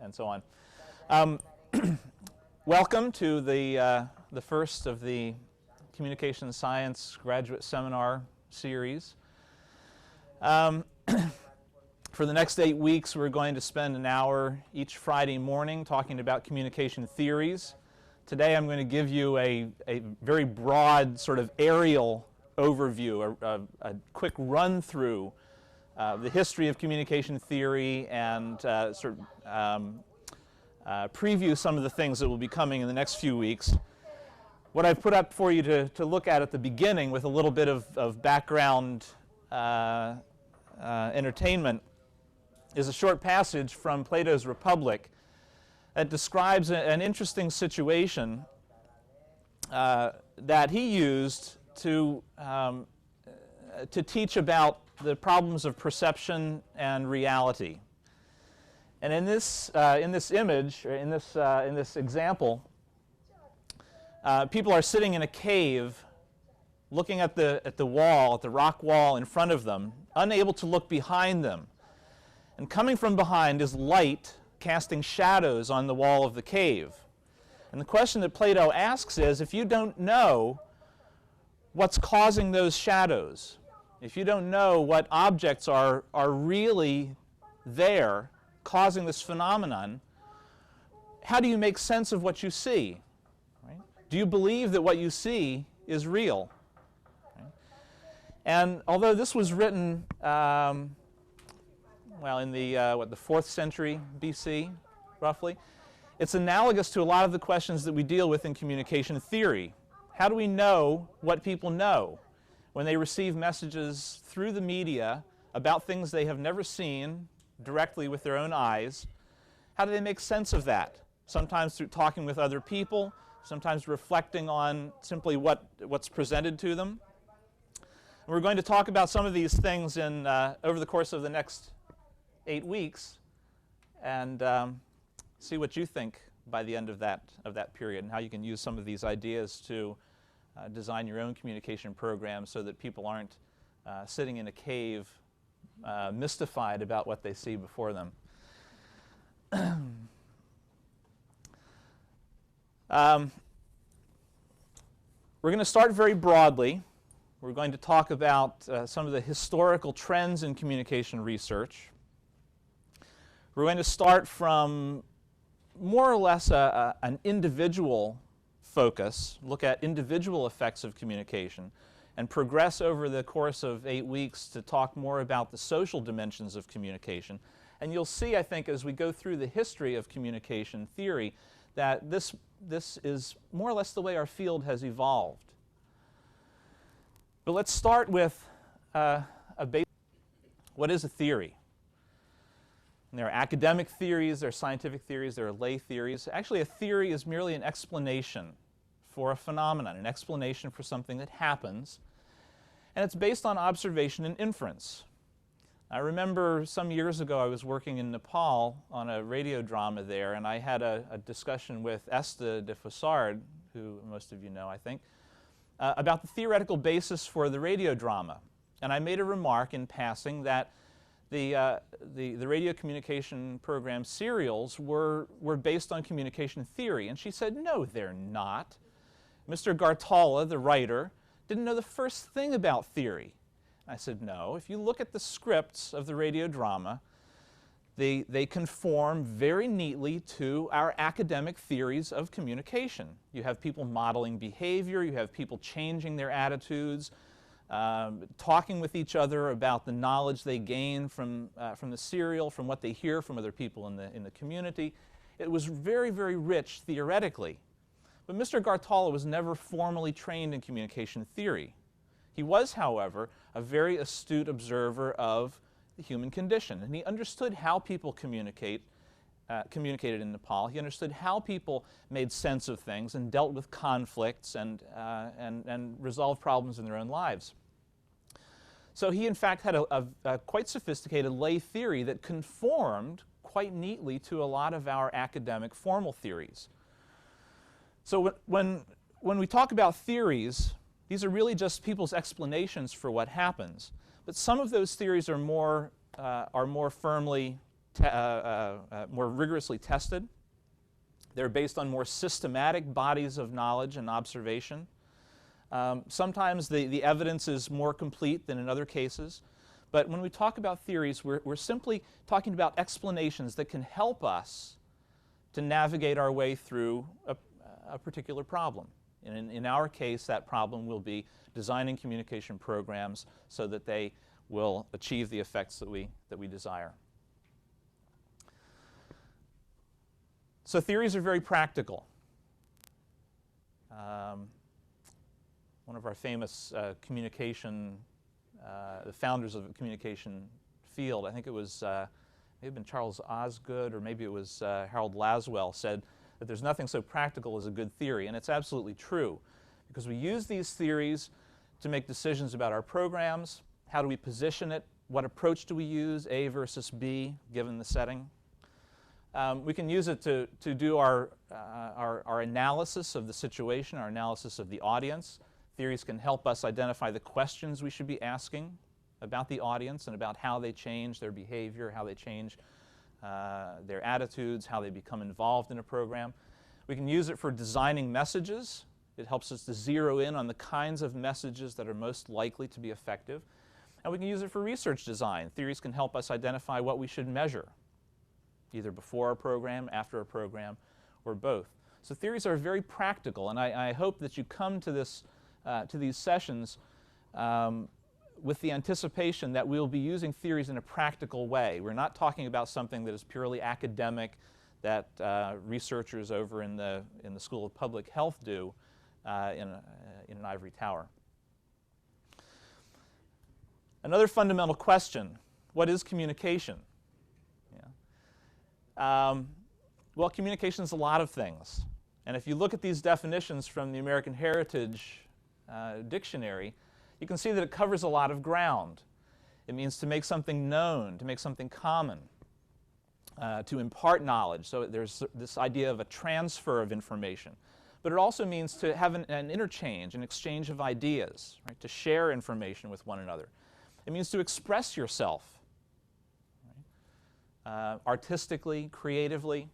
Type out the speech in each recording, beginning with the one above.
and so on. Welcome to the first of the Communication Science Graduate Seminar Series. For the next 8 weeks, we're going to spend an hour each Friday morning talking about communication theories. Today I'm going to give you a very broad sort of aerial overview, a quick run-through the history of communication theory and preview some of the things that will be coming in the next few weeks. What I've put up for you to look at the beginning with a little bit of background entertainment is a short passage from Plato's Republic that describes an interesting situation that he used to teach about the problems of perception and reality. And in this image, or in this example, people are sitting in a cave, looking at the wall, at the rock wall in front of them, unable to look behind them. And coming from behind is light casting shadows on the wall of the cave. And the question that Plato asks is, if you don't know what's causing those shadows, if you don't know what objects are really there causing this phenomenon, how do you make sense of what you see? Right? Do you believe that what you see is real? Right? And although this was written in the 4th century BC, roughly, it's analogous to a lot of the questions that we deal with in communication theory. How do we know what people know when they receive messages through the media about things they have never seen directly with their own eyes? How do they make sense of that? Sometimes through talking with other people, sometimes reflecting on simply what's presented to them. And we're going to talk about some of these things over the course of the next 8 weeks, and see what you think by the end of that period, and how you can use some of these ideas to design your own communication program so that people aren't sitting in a cave mystified about what they see before them. We're going to start very broadly. We're going to talk about some of the historical trends in communication research. We're going to start from more or less an individual focus, look at individual effects of communication, and progress over the course of 8 weeks to talk more about the social dimensions of communication. And you'll see, I think, as we go through the history of communication theory, that this is more or less the way our field has evolved. But let's start with what is a theory? And there are academic theories, there are scientific theories, there are lay theories. Actually, a theory is merely an explanation for a phenomenon, an explanation for something that happens, and it's based on observation and inference. I remember some years ago I was working in Nepal on a radio drama there, and I had a discussion with Esther de Fossard, who most of you know, I think, about the theoretical basis for the radio drama. And I made a remark in passing that the radio communication program serials were based on communication theory. And she said, no, they're not. Mr. Gartala, the writer, didn't know the first thing about theory. And I said, no, if you look at the scripts of the radio drama, they conform very neatly to our academic theories of communication. You have people modeling behavior, you have people changing their attitudes, talking with each other about the knowledge they gain from the serial, from what they hear from other people in the community. It was very, very rich theoretically. But Mr. Gartala was never formally trained in communication theory. He was, however, a very astute observer of the human condition, and he understood how people communicated in Nepal. He understood how people made sense of things and dealt with conflicts and resolved problems in their own lives. So he, in fact, had a quite sophisticated lay theory that conformed quite neatly to a lot of our academic formal theories. So when we talk about theories, these are really just people's explanations for what happens. But some of those theories are more firmly more rigorously tested. They're based on more systematic bodies of knowledge and observation. Sometimes the evidence is more complete than in other cases. But when we talk about theories, we're simply talking about explanations that can help us to navigate our way through a particular problem. And in our case, that problem will be designing communication programs so that they will achieve the effects that we desire. So theories are very practical. One of our famous communication, the founders of the communication field, I think it was maybe been Charles Osgood or maybe it was Harold Laswell, said that there's nothing so practical as a good theory, and it's absolutely true, because we use these theories to make decisions about our programs. How do we position it? What approach do we use, A versus B, given the setting? We can use it to do our analysis of the situation, our analysis of the audience. Theories can help us identify the questions we should be asking about the audience and about how they change their behavior, how they change their attitudes, how they become involved in a program. We can use it for designing messages. It helps us to zero in on the kinds of messages that are most likely to be effective. And we can use it for research design. Theories can help us identify what we should measure, either before a program, after a program, or both. So theories are very practical, and I hope that you come to these sessions with the anticipation that we'll be using theories in a practical way. We're not talking about something that is purely academic that researchers over in the School of Public Health do in an ivory tower. Another fundamental question: what is communication? Well, communication is a lot of things. And if you look at these definitions from the American Heritage Dictionary, you can see that it covers a lot of ground. It means to make something known, to make something common, to impart knowledge. So there's this idea of a transfer of information. But it also means to have an interchange, an exchange of ideas, right? To share information with one another. It means to express yourself, artistically, creatively,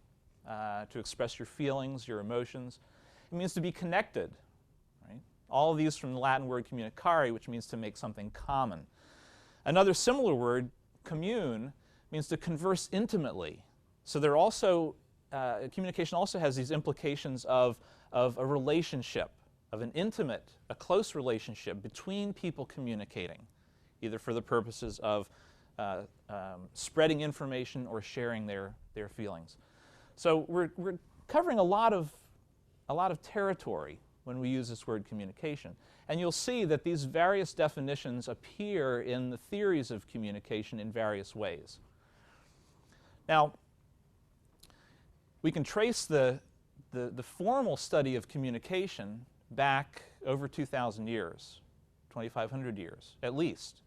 to express your feelings, your emotions. It means to be connected. Right? All of these from the Latin word communicare, which means to make something common. Another similar word, commune, means to converse intimately. So there also, communication also has these implications of a relationship, of an intimate, a close relationship between people communicating, either for the purposes of spreading information or sharing their feelings. So we're covering a lot of territory when we use this word communication. And you'll see that these various definitions appear in the theories of communication in various ways. Now, we can trace the formal study of communication back over 2,000 years, 2,500 years at least,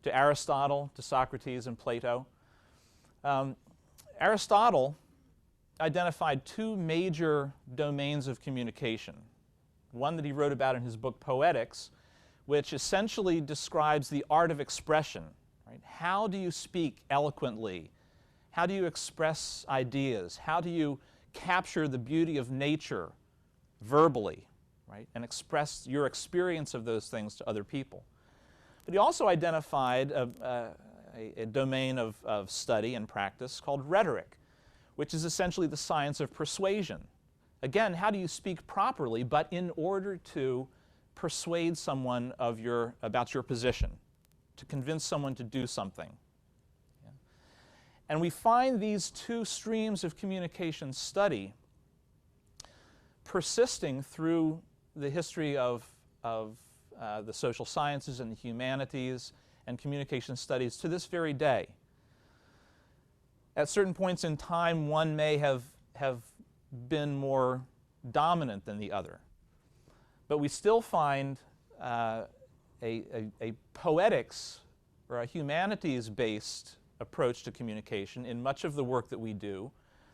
to Aristotle, to Socrates, and Plato. Aristotle identified two major domains of communication. One that he wrote about in his book Poetics, which essentially describes the art of expression. Right? How do you speak eloquently? How do you express ideas? How do you capture the beauty of nature verbally, right? And express your experience of those things to other people? But he also identified a domain of study and practice called rhetoric, which is essentially the science of persuasion. Again, how do you speak properly, but in order to persuade someone about your position, to convince someone to do something? Yeah. And we find these two streams of communication study persisting through the history of the social sciences and the humanities and communication studies to this very day. At certain points in time, one may have been more dominant than the other. But we still find a poetics or a humanities-based approach to communication in much of the work that we do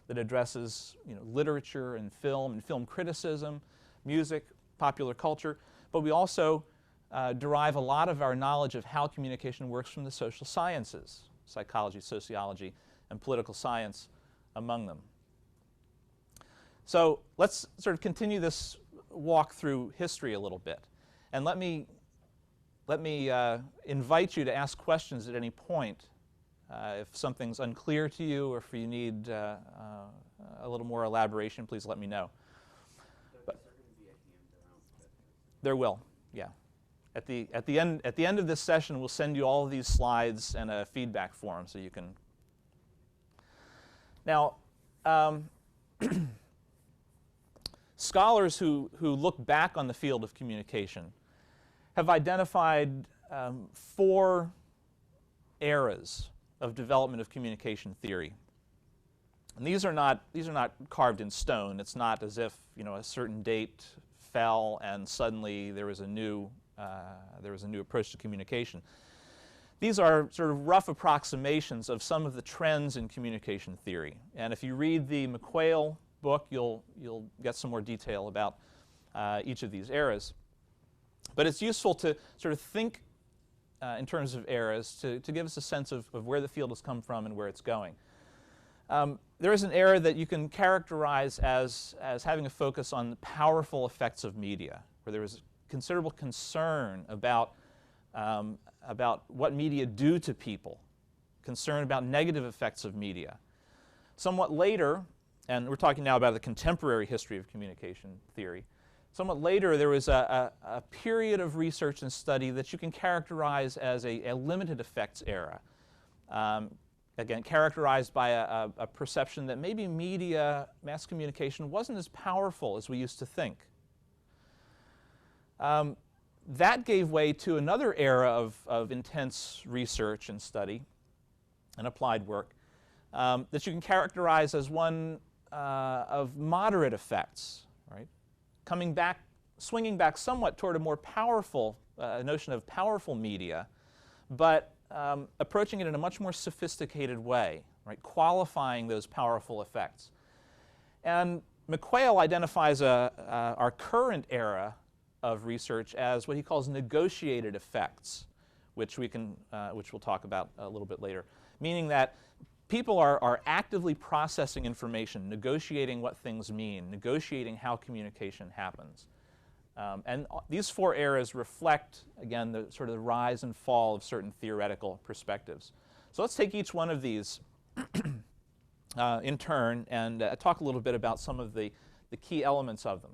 that addresses literature and film criticism, music, popular culture. But we also derive a lot of our knowledge of how communication works from the social sciences, psychology, sociology, and political science among them. So let's sort of continue this walk through history a little bit. And let me invite you to ask questions at any point. If something's unclear to you or if you need a little more elaboration, please let me know. But there will, yeah. At the end of this session, we'll send you all of these slides and a feedback form so you can. Now, scholars who look back on the field of communication have identified 4 eras of development of communication theory. And these are not carved in stone. It's not as if, you know, a certain date fell and suddenly there was a new approach to communication. These are sort of rough approximations of some of the trends in communication theory. And if you read the McQuail book, you'll get some more detail about each of these eras. But it's useful to sort of think in terms of eras to give us a sense of where the field has come from and where it's going. There is an era that you can characterize as having a focus on the powerful effects of media, where there was considerable concern about what media do to people, concern about negative effects of media. Somewhat later, and we're talking now about the contemporary history of communication theory, somewhat later there was a period of research and study that you can characterize as a limited effects era. Again, characterized by a perception that maybe media, mass communication, wasn't as powerful as we used to think. That gave way to another era of intense research and study and applied work that you can characterize as one of moderate effects, right? Swinging back somewhat toward a more powerful notion of powerful media, but approaching it in a much more sophisticated way, right? Qualifying those powerful effects. And McQuail identifies our current era of research as what he calls negotiated effects, which we'll talk about a little bit later, meaning that people are actively processing information, negotiating what things mean, negotiating how communication happens. And these 4 eras reflect, again, the sort of the rise and fall of certain theoretical perspectives. So let's take each one of these in turn and talk a little bit about some of the key elements of them.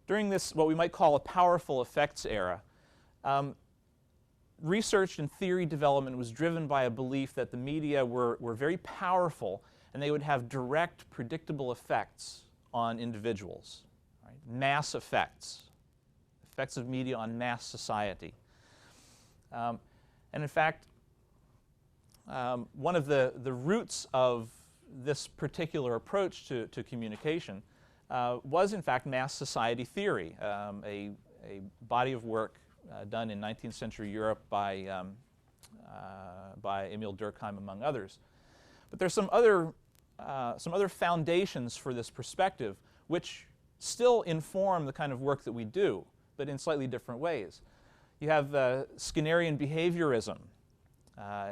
During this, what we might call a powerful effects era, research and theory development was driven by a belief that the media were very powerful and they would have direct, predictable effects on individuals, right? Mass effects of media on mass society. And in fact, one of the roots of this particular approach to communication was in fact mass society theory, a body of work done in 19th century Europe by Emil Durkheim, among others. But there's some other foundations for this perspective which still inform the kind of work that we do, but in slightly different ways. You have Skinnerian behaviorism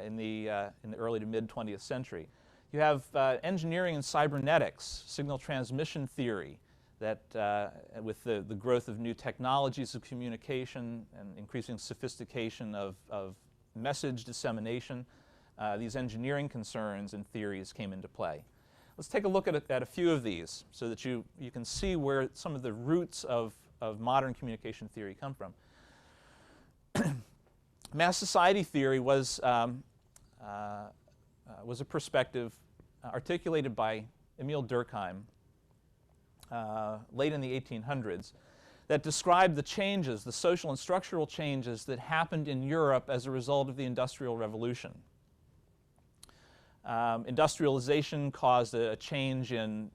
in the early to mid 20th century. You have engineering and cybernetics, signal transmission theory, that with the growth of new technologies of communication and increasing sophistication of message dissemination, these engineering concerns and theories came into play. Let's take a look at a few of these so that you can see where some of the roots of modern communication theory come from. Mass society theory was a perspective articulated by Emil Durkheim late in the 1800s that described the changes, the social and structural changes that happened in Europe as a result of the Industrial Revolution. Industrialization caused a change in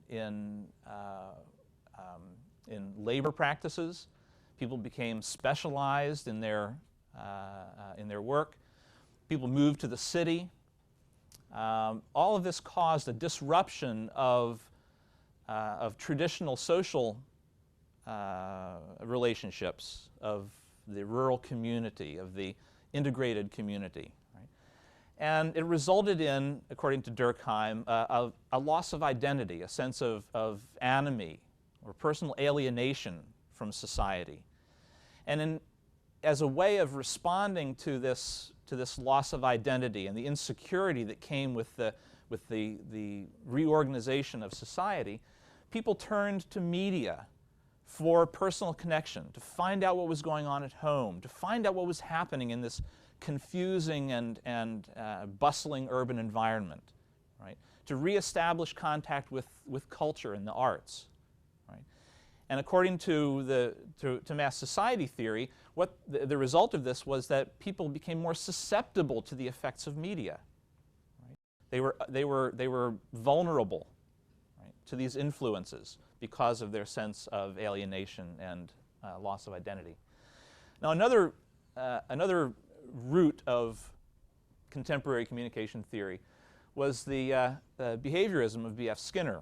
labor practices. People became specialized in their work. People moved to the city. All of this caused a disruption of traditional social relationships, of the rural community, of the integrated community. Right? And it resulted in, according to Durkheim, a loss of identity, a sense of anomie or personal alienation from society. And as a way of responding to this loss of identity and the insecurity that came with the reorganization of society, people turned to media for personal connection, to find out what was going on at home, to find out what was happening in this confusing and bustling urban environment, right? To reestablish contact with culture and the arts, right? And according to mass society theory, what the result of this was that people became more susceptible to the effects of media. Right? They were vulnerable, right, to these influences because of their sense of alienation and loss of identity. Now, another root of contemporary communication theory was the behaviorism of B.F. Skinner.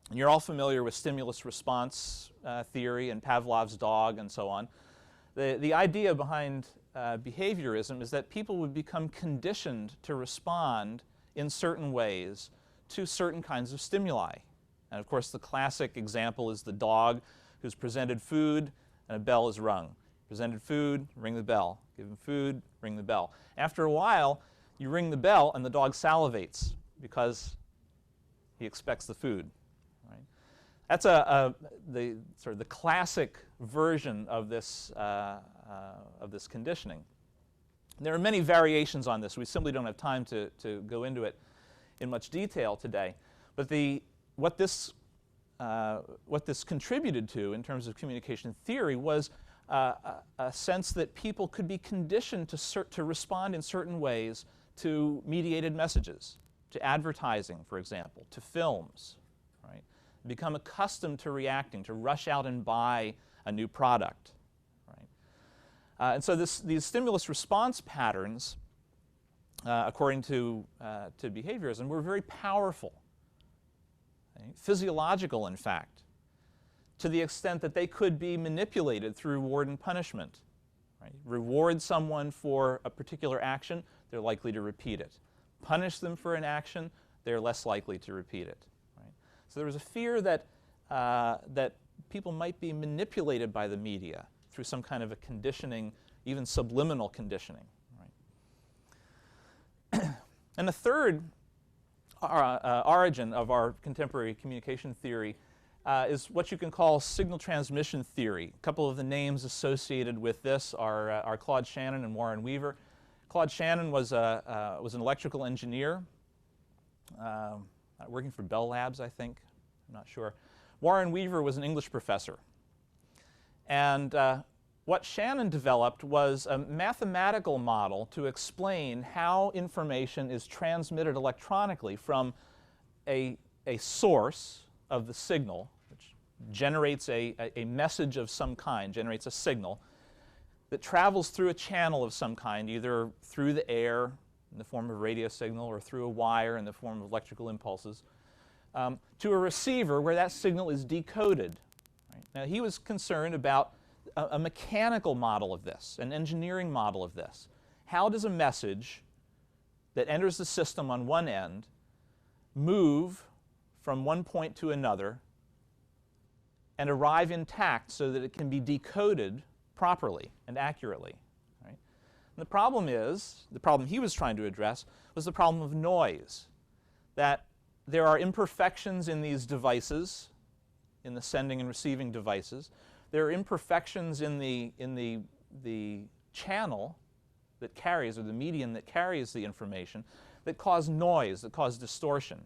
And you're all familiar with stimulus response theory and Pavlov's dog and so on. The idea behind behaviorism is that people would become conditioned to respond in certain ways to certain kinds of stimuli. And of course, the classic example is the dog who's presented food and a bell is rung. Presented food, ring the bell. Give him food, ring the bell. After a while, you ring the bell and the dog salivates because he expects the food. Right? That's the sort of the classic version of this conditioning. There are many variations on this. We simply don't have time to go into it in much detail today. But what this contributed to in terms of communication theory was a sense that people could be conditioned to respond in certain ways to mediated messages, to advertising, for example, to films, right? Become accustomed to reacting, to rush out and buy a new product, right? And so these stimulus response patterns, according to behaviorism, were very powerful, right? Physiological, in fact, to the extent that they could be manipulated through reward and punishment. Right? Reward someone for a particular action, they're likely to repeat it. Punish them for an action, they're less likely to repeat it. Right? So there was a fear that people might be manipulated by the media through some kind of a conditioning, even subliminal conditioning. Right? And the third origin of our contemporary communication theory is what you can call signal transmission theory. A couple of the names associated with this are Claude Shannon and Warren Weaver. Claude Shannon was an electrical engineer, working for Bell Labs, I think. I'm not sure. Warren Weaver was an English professor. And what Shannon developed was a mathematical model to explain how information is transmitted electronically from a source of the signal, which generates a message of some kind, generates a signal, that travels through a channel of some kind, either through the air in the form of a radio signal or through a wire in the form of electrical impulses, to a receiver where that signal is decoded. Right? Now, he was concerned about a mechanical model of this, an engineering model of this. How does a message that enters the system on one end move from one point to another and arrive intact so that it can be decoded properly and accurately? Right? And the problem he was trying to address was the problem of noise, that there are imperfections in these devices, in the sending and receiving devices. There are imperfections in the channel that carries, or the medium that carries the information, that cause noise, that cause distortion.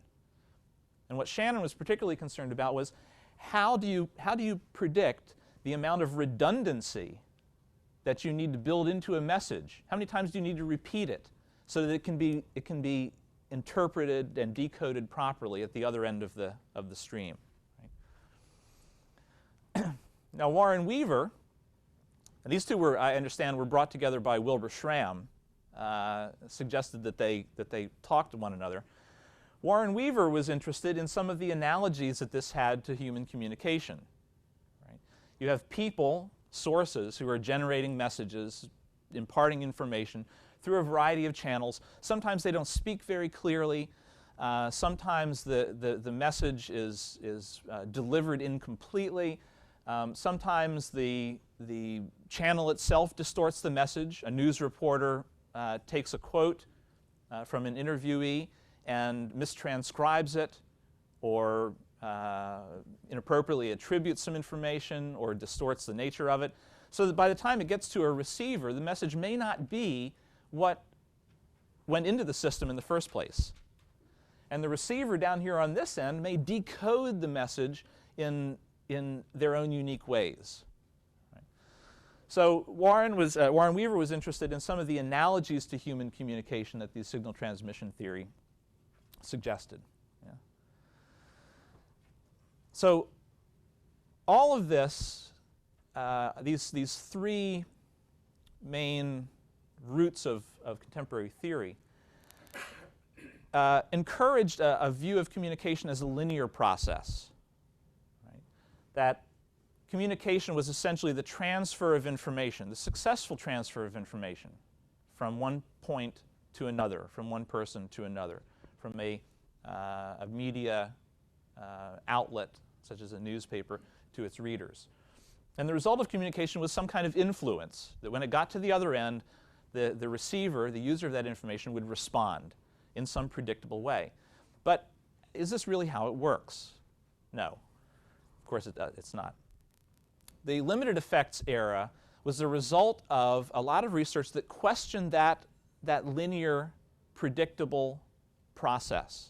And what Shannon was particularly concerned about was how do you predict the amount of redundancy that you need to build into a message? How many times do you need to repeat it so that it can be interpreted and decoded properly at the other end of the stream? Right? Now, Warren Weaver, and these two I understand, were brought together by Wilbur Schramm, suggested that they talk to one another. Warren Weaver was interested in some of the analogies that this had to human communication. Right? You have people, sources, who are generating messages, imparting information through a variety of channels. Sometimes they don't speak very clearly. Sometimes the message is delivered incompletely. Sometimes the channel itself distorts the message. A news reporter takes a quote from an interviewee and mistranscribes it, or inappropriately attributes some information, or distorts the nature of it, so that by the time it gets to a receiver, the message may not be what went into the system in the first place. And the receiver down here on this end may decode the message in their own unique ways. Right? So Warren Weaver was interested in some of the analogies to human communication that the signal transmission theory suggested. Yeah. So all of this, these three main roots of contemporary theory, encouraged a view of communication as a linear process. Right? That communication was essentially the transfer of information, the successful transfer of information from one point to another, from one person to another, from a media outlet, such as a newspaper, to its readers. And the result of communication was some kind of influence, that when it got to the other end, the receiver, the user of that information, would respond in some predictable way. But is this really how it works? No. Of course it's not. The limited effects era was the result of a lot of research that questioned that linear, predictable process.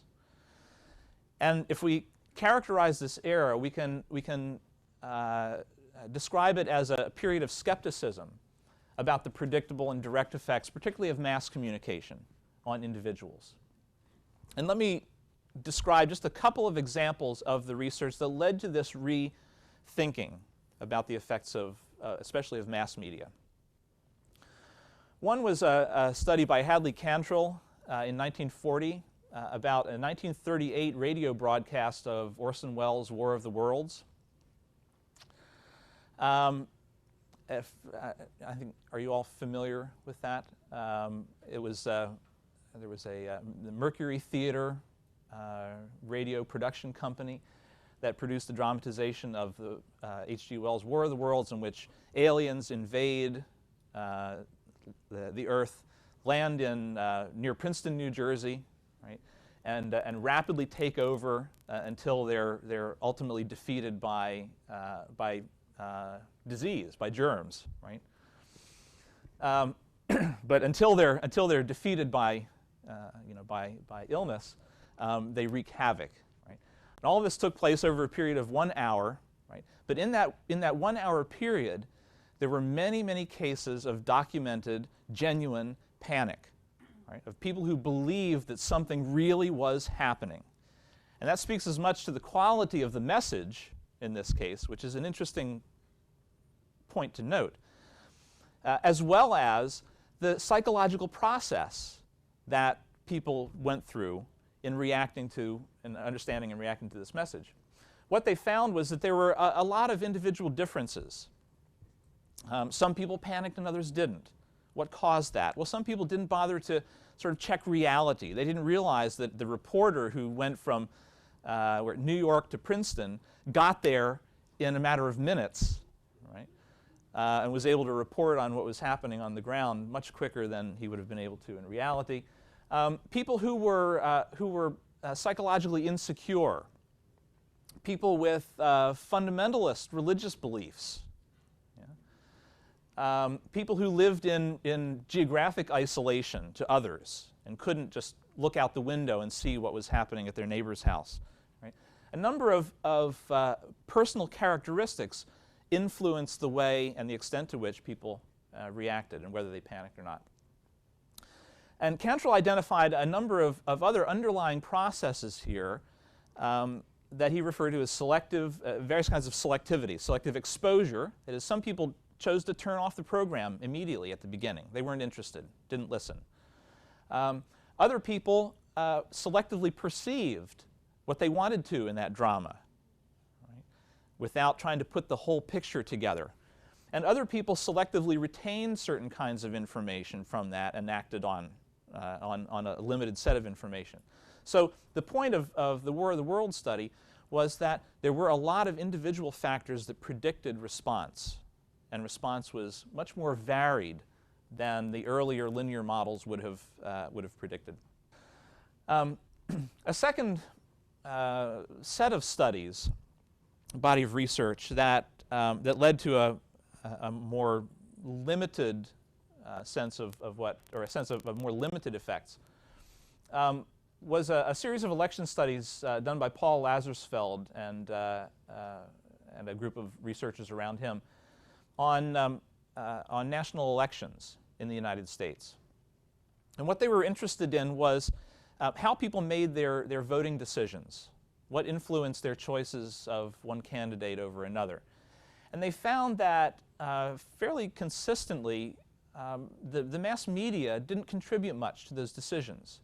And if we characterize this era, we can describe it as a period of skepticism about the predictable and direct effects, particularly of mass communication, on individuals. And let me describe just a couple of examples of the research that led to this rethinking about the effects of, especially of mass media. One was a study by Hadley Cantrell in 1940 about a 1938 radio broadcast of Orson Welles' War of the Worlds. I think, are you all familiar with that? There was the Mercury Theater radio production company that produced the dramatization of the H.G. Wells' War of the Worlds, in which aliens invade the Earth, land in near Princeton, New Jersey, right, and rapidly take over until they're ultimately defeated by disease, by germs, right? But until they're defeated by by illness, they wreak havoc, right? And all of this took place over a period of 1 hour, right? But in that 1 hour period, there were many cases of documented, genuine panic, right? Of people who believed that something really was happening. And that speaks as much to the quality of the message in this case, which is an interesting point to note, as well as the psychological process that people went through in reacting to, and understanding and reacting to this message. What they found was that there were a lot of individual differences. Some people panicked and others didn't. What caused that? Well, some people didn't bother to sort of check reality. They didn't realize that the reporter who went from New York to Princeton got there in a matter of minutes, right? And was able to report on what was happening on the ground much quicker than he would have been able to in reality. People who were psychologically insecure, people with fundamentalist religious beliefs, yeah? People who lived in geographic isolation to others and couldn't just look out the window and see what was happening at their neighbor's house. Right? A number of personal characteristics influenced the way and the extent to which people reacted and whether they panicked or not. And Cantrell identified a number of other underlying processes here that he referred to as selective, various kinds of selectivity. Selective exposure, that is, some people chose to turn off the program immediately at the beginning. They weren't interested, didn't listen. Other people selectively perceived what they wanted to in that drama, right, without trying to put the whole picture together. And other people selectively retained certain kinds of information from that and acted on a limited set of information. So the point of the War of the World study was that there were a lot of individual factors that predicted response, and response was much more varied than the earlier linear models would have predicted. A second set of studies, body of research that led to a more limited sense of what, or a sense of more limited effects, was a series of election studies done by Paul Lazarsfeld and a group of researchers around him on national elections in the United States. And what they were interested in was how people made their voting decisions, what influenced their choices of one candidate over another. And they found that fairly consistently, the mass media didn't contribute much to those decisions.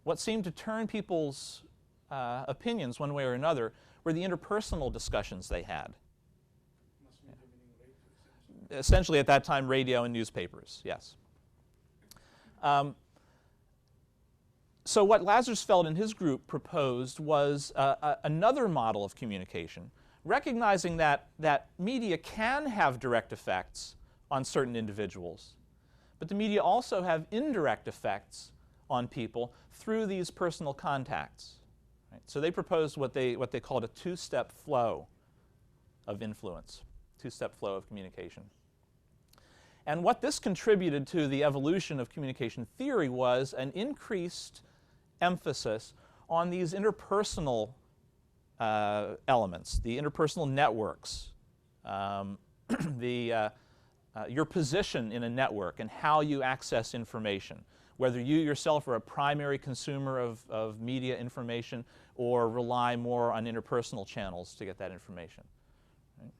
What seemed to turn people's opinions one way or another were the interpersonal discussions they had. Essentially at that time, radio and newspapers, yes. So what Lazarsfeld and his group proposed was another model of communication, recognizing that media can have direct effects on certain individuals, but the media also have indirect effects on people through these personal contacts. Right? So they proposed what they called a two-step flow of influence, two-step flow of communication. And what this contributed to the evolution of communication theory was an increased emphasis on these interpersonal elements, the interpersonal networks, your position in a network and how you access information, whether you yourself are a primary consumer of media information or rely more on interpersonal channels to get that information. Right?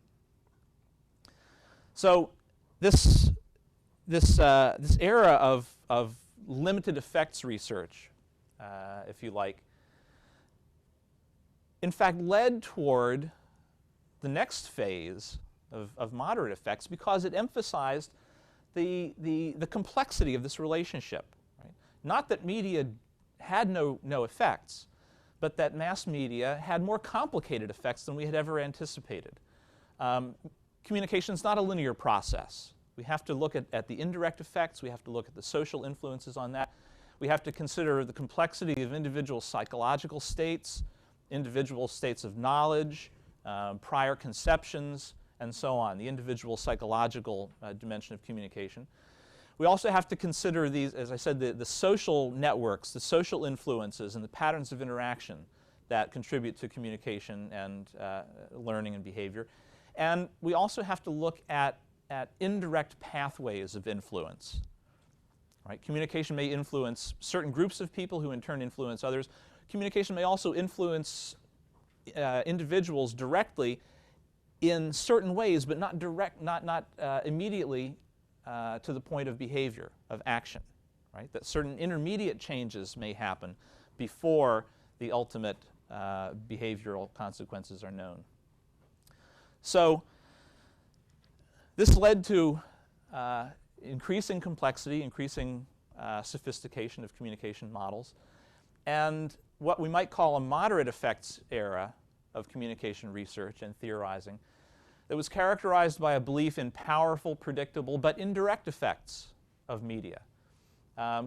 So this era of limited effects research, if you like, in fact led toward the next phase of moderate effects because it emphasized the complexity of this relationship. Right? Not that media had no effects, but that mass media had more complicated effects than we had ever anticipated. Communication is not a linear process. We have to look at the indirect effects. We have to look at the social influences on that. We have to consider the complexity of individual psychological states, individual states of knowledge, prior conceptions, and so on, the individual psychological dimension of communication. We also have to consider these, as I said, the social networks, the social influences, and the patterns of interaction that contribute to communication and learning and behavior. And we also have to look at indirect pathways of influence. Right? Communication may influence certain groups of people who in turn influence others. Communication may also influence individuals directly in certain ways, but not immediately to the point of behavior, of action. Right? That certain intermediate changes may happen before the ultimate behavioral consequences are known. So this led to increasing complexity, increasing sophistication of communication models, and what we might call a moderate effects era of communication research and theorizing that was characterized by a belief in powerful, predictable, but indirect effects of media.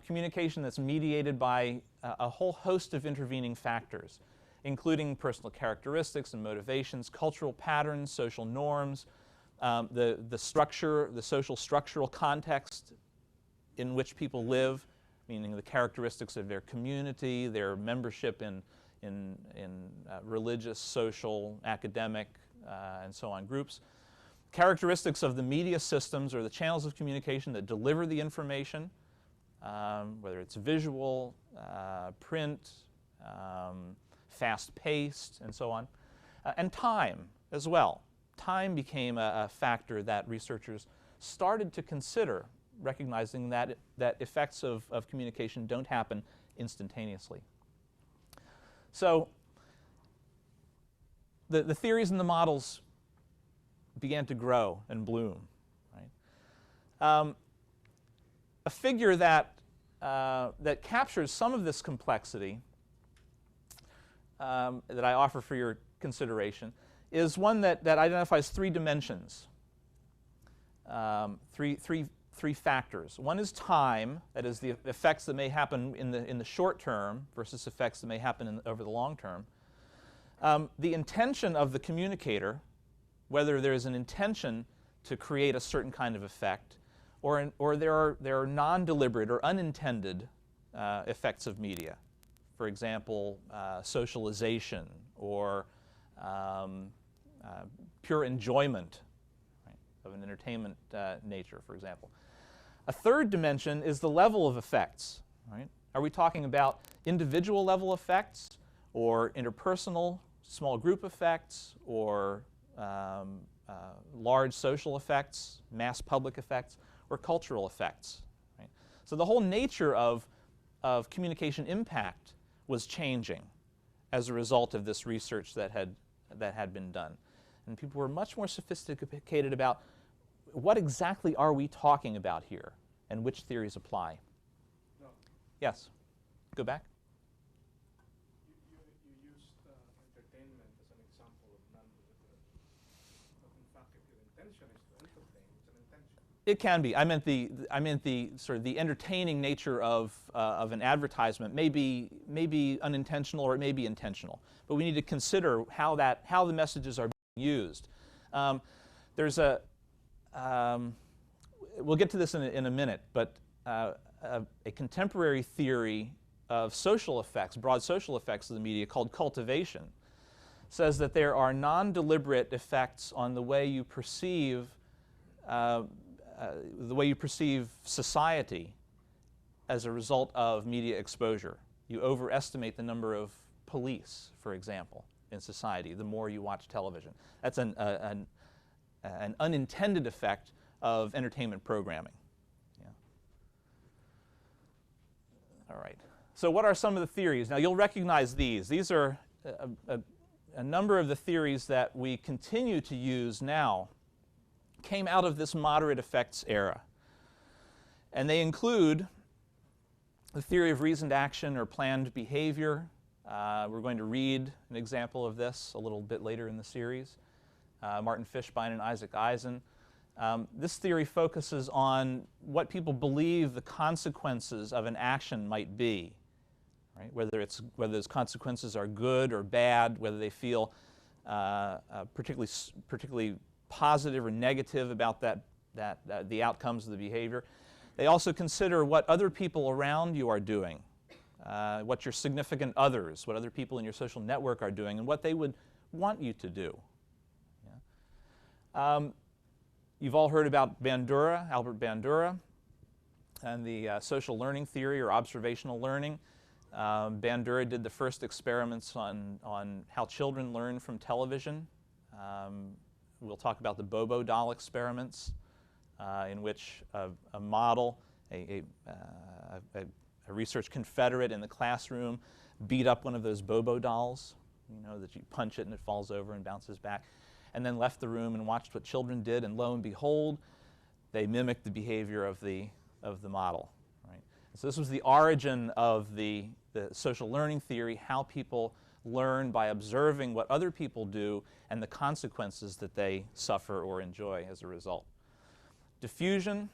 Communication that's mediated by a whole host of intervening factors, including personal characteristics and motivations, cultural patterns, social norms, the structure, the social structural context in which people live, meaning the characteristics of their community, their membership in religious, social, academic, and so on groups. Characteristics of the media systems or the channels of communication that deliver the information, whether it's visual, print, fast-paced, and so on. And time as well. Time became a factor that researchers started to consider, recognizing that effects of communication don't happen instantaneously. So the theories and the models began to grow and bloom A figure that, that captures some of this complexity that I offer for your consideration is one that identifies three dimensions, three factors. One is time, that is the effects that may happen in the short term versus effects that may happen over the long term. The intention of the communicator, whether there is an intention to create a certain kind of effect, or there are non-deliberate or unintended effects of media. For example, socialization or pure enjoyment, right, of an entertainment nature, for example. A third dimension is the level of effects. Right? Are we talking about individual level effects, or interpersonal small group effects, or large social effects, mass public effects, or cultural effects? Right? So the whole nature of communication impact was changing as a result of this research that had been done. And people were much more sophisticated about what exactly are we talking about here and which theories apply. No. Yes? Go back. You used entertainment as an example of non-deliberate. But in fact, if your intention is to entertain, it's an intention. It can be. I meant the sort of the entertaining nature of an advertisement may be unintentional or it may be intentional. But we need to consider how the messages are being used. There's a we'll get to this in a minute, but a contemporary theory of social effects, broad social effects of the media, called cultivation, says that there are non-deliberate effects on the way you perceive society as a result of media exposure. You overestimate the number of police, for example, in society the more you watch television. That's an unintended effect of entertainment programming. Yeah. All right. So what are some of the theories? Now you'll recognize these. These are a number of the theories that we continue to use now came out of this moderate effects era. And they include the theory of reasoned action or planned behavior. We're going to read an example of this a little bit later in the series. Martin Fishbein and Isaac Eisen. This theory focuses on what people believe the consequences of an action might be, right? Whether those consequences are good or bad, whether they feel particularly positive or negative about the outcomes of the behavior. They also consider what other people around you are doing, what your significant others, what other people in your social network are doing, and what they would want you to do. Yeah. You've all heard about Albert Bandura, and the social learning theory or observational learning. Bandura did the first experiments on how children learn from television. We'll talk about the Bobo doll experiments, in which a model, a research confederate in the classroom, beat up one of those Bobo dolls, you know, that you punch it and it falls over and bounces back, and then left the room and watched what children did, and lo and behold, they mimicked the behavior of the model. Right? So this was the origin of the social learning theory, how people learn by observing what other people do and the consequences that they suffer or enjoy as a result. Diffusion,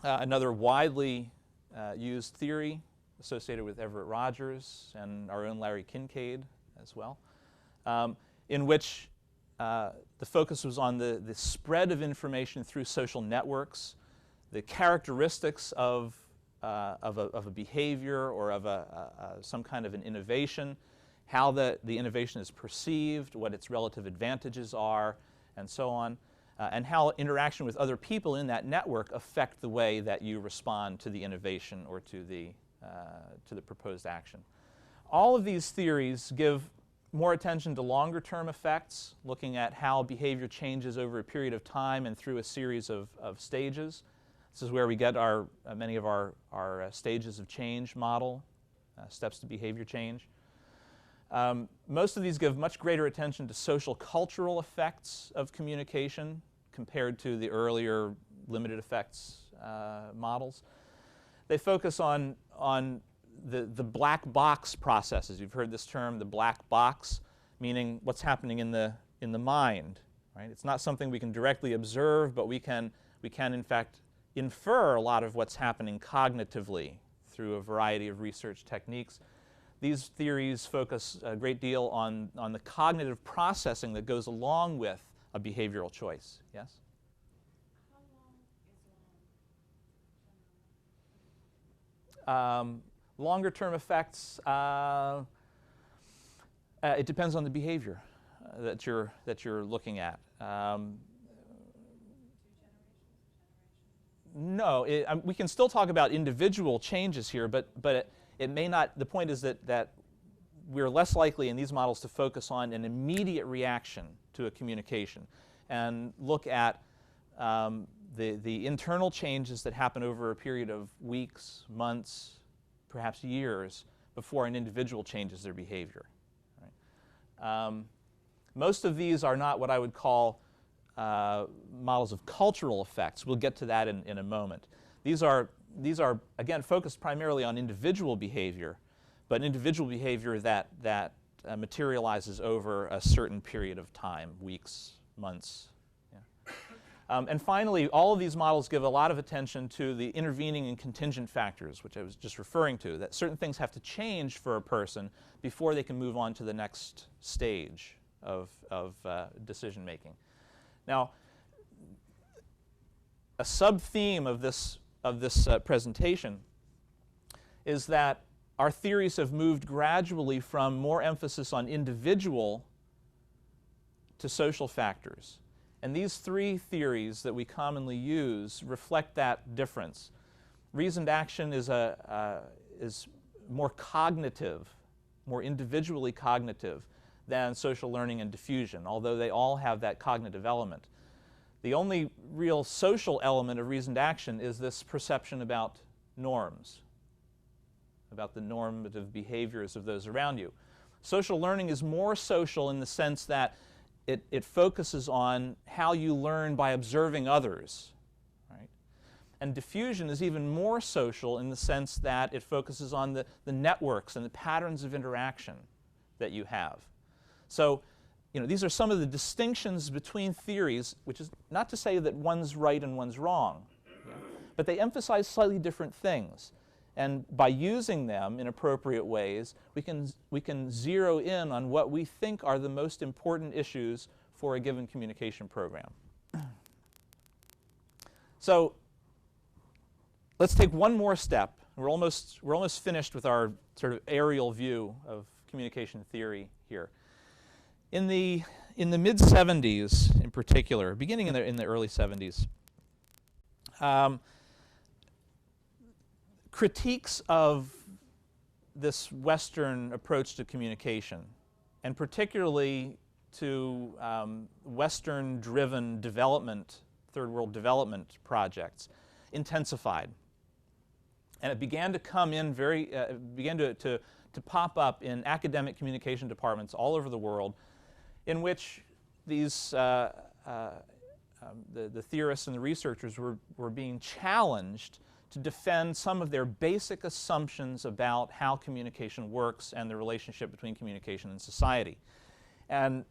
another widely used theory associated with Everett Rogers and our own Larry Kincaid as well, in which the focus was on the spread of information through social networks, the characteristics of a behavior or of some kind of an innovation, how the innovation is perceived, what its relative advantages are, and so on, and how interaction with other people in that network affect the way that you respond to the innovation or to the proposed action. All of these theories give more attention to longer-term effects, looking at how behavior changes over a period of time and through a series of stages. This is where we get many of our stages of change model, steps to behavior change. Most of these give much greater attention to social cultural effects of communication compared to the earlier limited effects models. They focus on the black box processes. You've heard this term, the black box, meaning what's happening in the mind. Right? It's not something we can directly observe, but we can in fact infer a lot of what's happening cognitively through a variety of research techniques. These theories focus a great deal on the cognitive processing that goes along with a behavioral choice. Yes? How long is Longer-term effects, it depends on the behavior that you're looking at. No, we can still talk about individual changes here, but it may not. The point is that we're less likely in these models to focus on an immediate reaction to a communication and look at the internal changes that happen over a period of weeks, months, perhaps years before an individual changes their behavior. Right? Most of these are not what I would call models of cultural effects. We'll get to that in a moment. These are, again, focused primarily on individual behavior, but individual behavior that materializes over a certain period of time, weeks, months. Yeah. And finally, all of these models give a lot of attention to the intervening and contingent factors, which I was just referring to, that certain things have to change for a person before they can move on to the next stage of decision making. Now, a sub-theme of this presentation is that our theories have moved gradually from more emphasis on individual to social factors. And these three theories that we commonly use reflect that difference. Reasoned action is more cognitive, more individually cognitive than social learning and diffusion, although they all have that cognitive element. The only real social element of reasoned action is this perception about norms, about the normative behaviors of those around you. Social learning is more social in the sense that it focuses on how you learn by observing others. Right? And diffusion is even more social in the sense that it focuses on the networks and the patterns of interaction that you have. So, these are some of the distinctions between theories, which is not to say that one's right and one's wrong, but they emphasize slightly different things. And by using them in appropriate ways, we can zero in on what we think are the most important issues for a given communication program. So let's take one more step. We're almost finished with our sort of aerial view of communication theory here. In the mid-70s, in particular, beginning in the early 70s, critiques of this Western approach to communication, and particularly to Western-driven development, third world development projects, intensified, and it began to come in began to pop up in academic communication departments all over the world, in which these the theorists and the researchers were being challenged to defend some of their basic assumptions about how communication works and the relationship between communication and society. And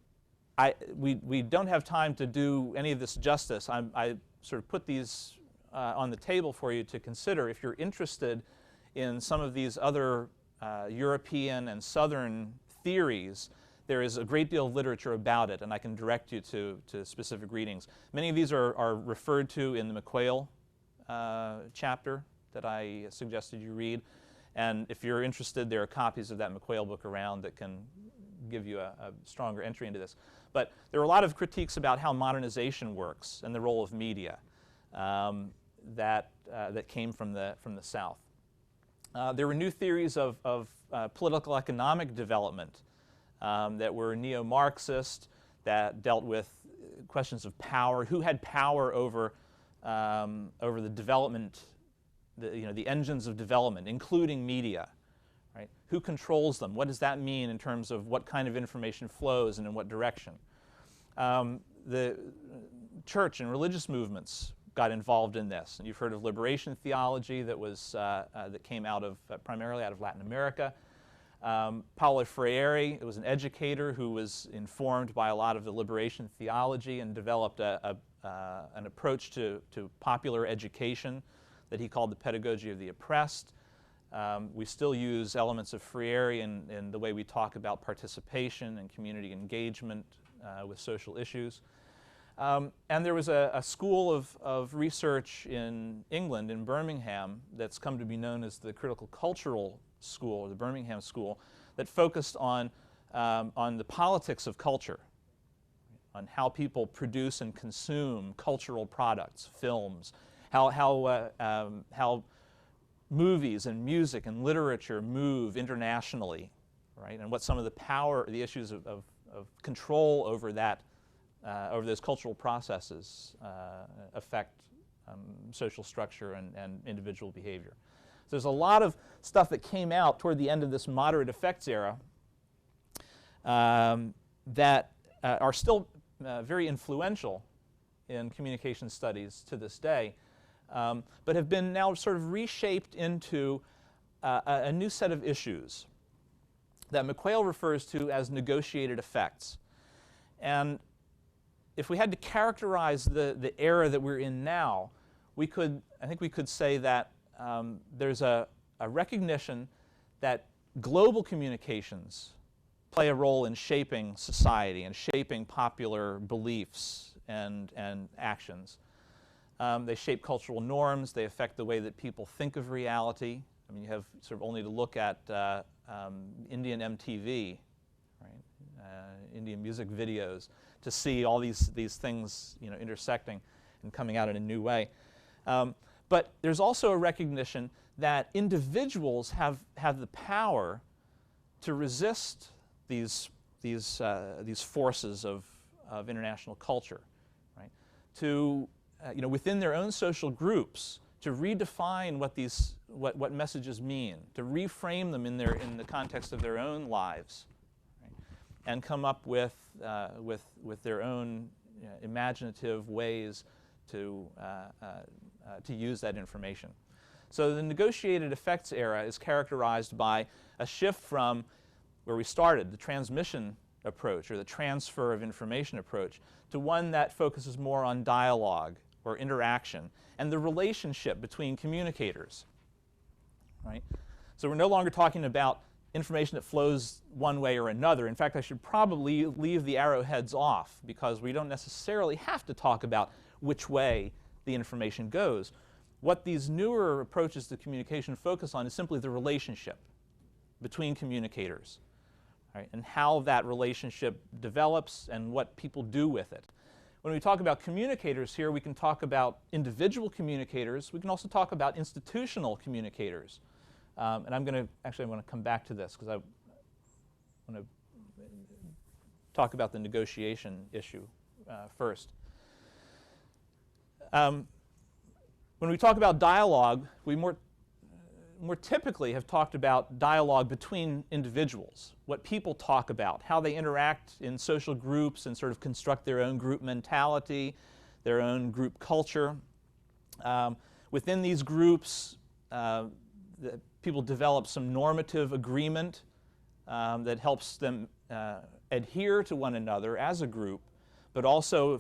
we don't have time to do any of this justice. I sort of put these on the table for you to consider if you're interested in some of these other European and Southern theories. There is a great deal of literature about it, and I can direct you to specific readings. Many of these are referred to in the McQuail chapter that I suggested you read. And if you're interested, there are copies of that McQuail book around that can give you a stronger entry into this. But there are a lot of critiques about how modernization works and the role of media that came from the South. There were new theories of political economic development that were neo-Marxist, that dealt with questions of power, who had power over the development, the engines of development, including media, right? Who controls them? What does that mean in terms of what kind of information flows and in what direction? The church and religious movements got involved in this. And you've heard of liberation theology that was that came out of primarily out of Latin America. Paulo Freire, it was an educator who was informed by a lot of the liberation theology and developed an approach to popular education that he called the pedagogy of the oppressed. We still use elements of Freire in the way we talk about participation and community engagement with social issues. And there was a school of research in England, in Birmingham, that's come to be known as the Critical Cultural School, or the Birmingham School, that focused on the politics of culture, on how people produce and consume cultural products, films, how movies and music and literature move internationally, right? And what some of the issues of control over that, over those cultural processes affect social structure and individual behavior. So there's a lot of stuff that came out toward the end of this moderate effects era that are still very influential in communication studies to this day, but have been now sort of reshaped into a new set of issues that McQuail refers to as negotiated effects. And if we had to characterize the era that we're in now, I think we could say that there's a recognition that global communications play a role in shaping society and shaping popular beliefs and actions. They shape cultural norms. They affect the way that people think of reality. I mean, you have sort of only to look at Indian MTV, right? Indian music videos, to see all these things, you know, intersecting and coming out in a new way. But there's also a recognition that individuals have the power to resist these forces of international culture, right? To you know, within their own social groups, to redefine what messages mean, to reframe them in the context of their own lives, right? And come up with their own imaginative ways to use that information. So the negotiated effects era is characterized by a shift from where we started, the transmission approach or the transfer of information approach, to one that focuses more on dialogue or interaction and the relationship between communicators, right? So we're no longer talking about information that flows one way or another. In fact, I should probably leave the arrowheads off because we don't necessarily have to talk about which way the information goes. What these newer approaches to communication focus on is simply the relationship between communicators, right? And how that relationship develops and what people do with it. When we talk about communicators here, we can talk about individual communicators. We can also talk about institutional communicators. And I'm going to come back to this because I want to talk about the negotiation issue first. When we talk about dialogue, we more typically have talked about dialogue between individuals, what people talk about, how they interact in social groups and sort of construct their own group mentality, their own group culture. Within these groups, people develop some normative agreement that helps them adhere to one another as a group, but also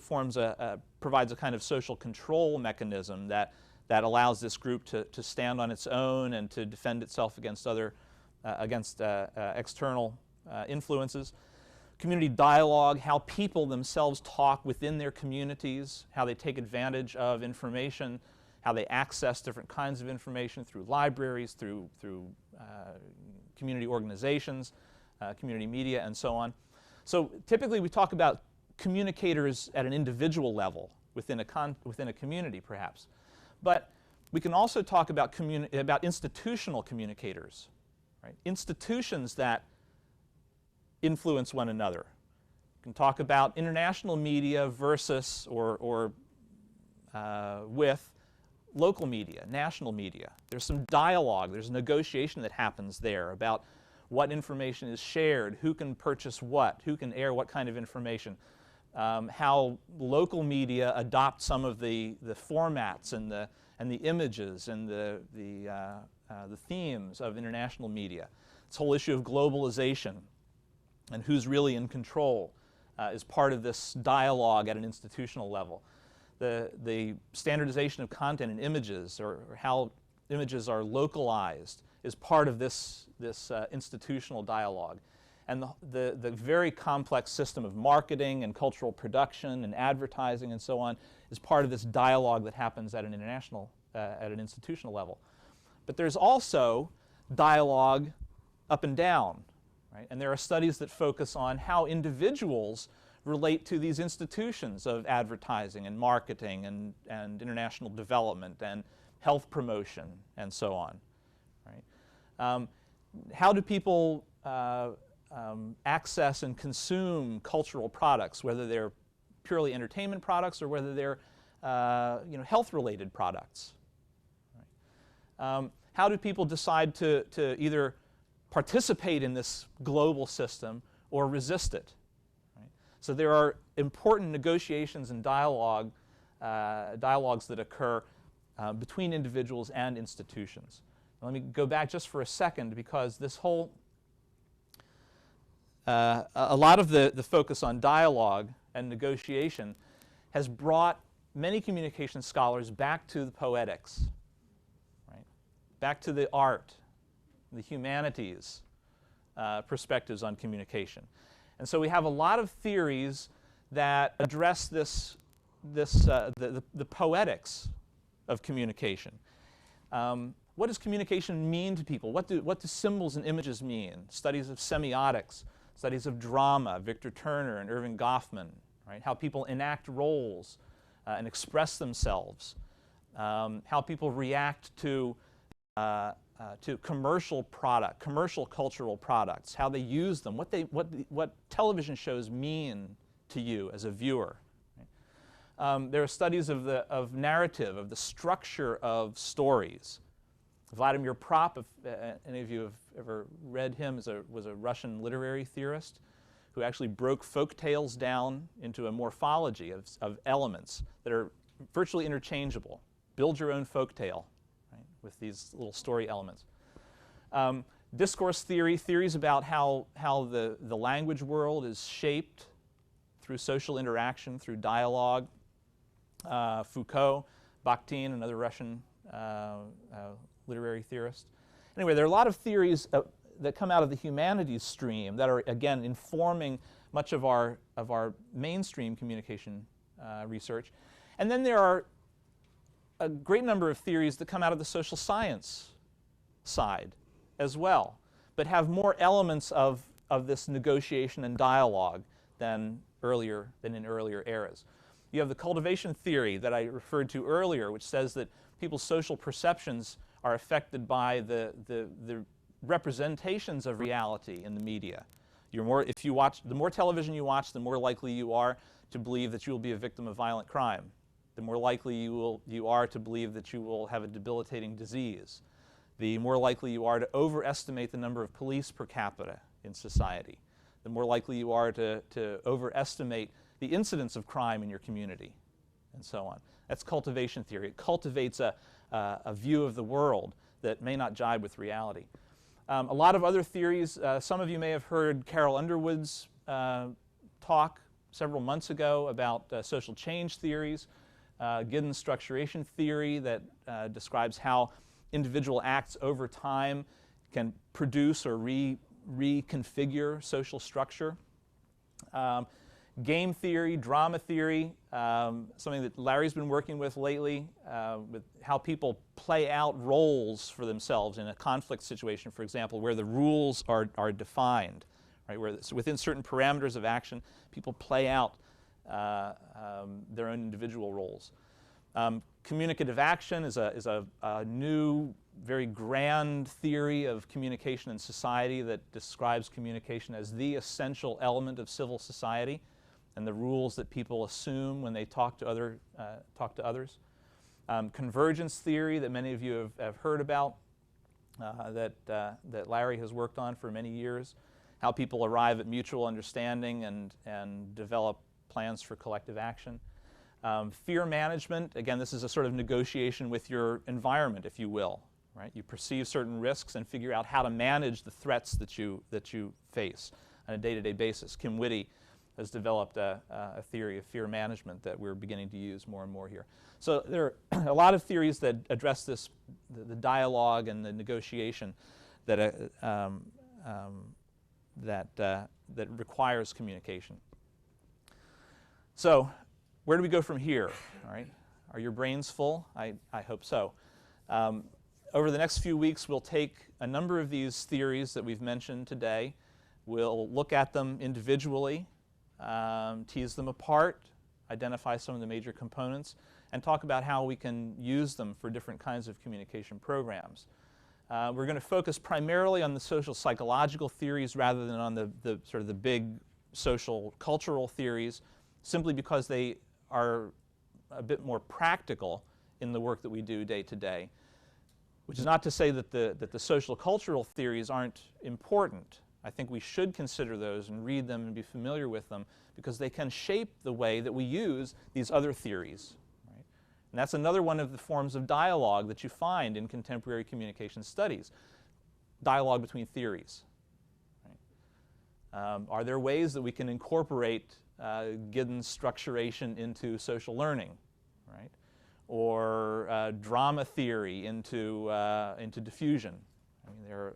provides a kind of social control mechanism that allows this group to stand on its own and to defend itself against external influences. Community dialogue, how people themselves talk within their communities, how they take advantage of information, how they access different kinds of information through libraries, through community organizations, community media, and so on. So typically we talk about communicators at an individual level within a community, perhaps. But we can also talk about institutional communicators, right? Institutions that influence one another. We can talk about international media versus or with local media, national media. There's some dialogue, there's negotiation that happens there about what information is shared, who can purchase what, who can air what kind of information. how local media adopt some of the formats and the images and the themes of international media. This whole issue of globalization and who's really in control is part of this dialogue at an institutional level. The standardization of content and images, or how images are localized, is part of this institutional dialogue. And the very complex system of marketing and cultural production and advertising and so on is part of this dialogue that happens at an institutional level. But there's also dialogue up and down, right? And there are studies that focus on how individuals relate to these institutions of advertising and marketing and international development and health promotion and so on, right? How do people access and consume cultural products, whether they're purely entertainment products or whether they're health-related products? Right? How do people decide to either participate in this global system or resist it? Right? So there are important negotiations and dialogues that occur between individuals and institutions. Now, let me go back just for a second, because this whole a lot of the focus on dialogue and negotiation has brought many communication scholars back to the poetics, right? Back to the art, the humanities perspectives on communication. And so we have a lot of theories that address the poetics of communication. What does communication mean to people? What do symbols and images mean? Studies of semiotics, studies of drama, Victor Turner and Irving Goffman, right? How people enact roles and express themselves. How people react to commercial cultural products, how they use them, what television shows mean to you as a viewer. Right? There are studies of narrative, of the structure of stories. Vladimir Prop, if any of you have ever read him, was a Russian literary theorist who actually broke folk tales down into a morphology of elements that are virtually interchangeable. Build your own folk tale, right, with these little story elements. Discourse theory, theories about how the language world is shaped through social interaction, through dialogue. Foucault, Bakhtin, another Russian literary theorist. Anyway, there are a lot of theories that come out of the humanities stream that are, again, informing much of our mainstream communication research. And then there are a great number of theories that come out of the social science side as well, but have more elements of this negotiation and dialogue than in earlier eras. You have the cultivation theory that I referred to earlier, which says that people's social perceptions are affected by the representations of reality in the media. The more television you watch, the more likely you are to believe that you will be a victim of violent crime. The more likely you are to believe that you will have a debilitating disease. The more likely you are to overestimate the number of police per capita in society. The more likely you are to overestimate the incidence of crime in your community, and so on. That's cultivation theory. It cultivates a view of the world that may not jibe with reality. A lot of other theories, some of you may have heard Carol Underwood's talk several months ago about social change theories, Giddens structuration theory that describes how individual acts over time can produce or reconfigure social structure. Game theory, drama theory, something that Larry's been working with lately, with how people play out roles for themselves in a conflict situation, for example, where the rules are defined, right? Where within certain parameters of action, people play out their own individual roles. Communicative action is a new, very grand theory of communication in society that describes communication as the essential element of civil society and the rules that people assume when they talk to others. Convergence theory that many of you have heard about, that Larry has worked on for many years, how people arrive at mutual understanding and develop plans for collective action. Fear management, again, this is a sort of negotiation with your environment, if you will. Right? You perceive certain risks and figure out how to manage the threats that you face on a day-to-day basis. Kim Whitty has developed a theory of fear management that we're beginning to use more and more here. So there are a lot of theories that address this, the dialogue and the negotiation that that requires communication. So where do we go from here? All right, are your brains full? I hope so. Over the next few weeks, we'll take a number of these theories that we've mentioned today. We'll look at them individually, tease them apart, identify some of the major components, and talk about how we can use them for different kinds of communication programs. We're going to focus primarily on the social psychological theories rather than on the sort of the big social cultural theories, simply because they are a bit more practical in the work that we do day to day. Which is not to say that the social cultural theories aren't important. I think we should consider those and read them and be familiar with them because they can shape the way that we use these other theories. Right? And that's another one of the forms of dialogue that you find in contemporary communication studies, dialogue between theories. Right? Are there ways that we can incorporate Giddens' structuration into social learning? Right? Or drama theory into diffusion. I mean,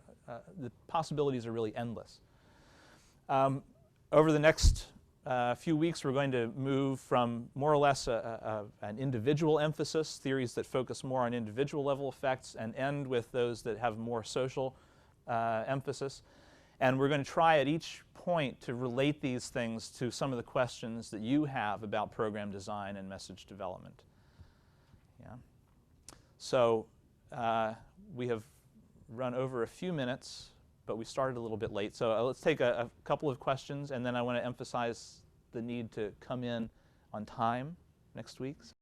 the possibilities are really endless. Over the next few weeks, we're going to move from more or less an individual emphasis, theories that focus more on individual level effects, and end with those that have more social emphasis. And we're going to try at each point to relate these things to some of the questions that you have about program design and message development. Yeah. So we have run over a few minutes, but we started a little bit late. So let's take a couple of questions, and then I want to emphasize the need to come in on time next week.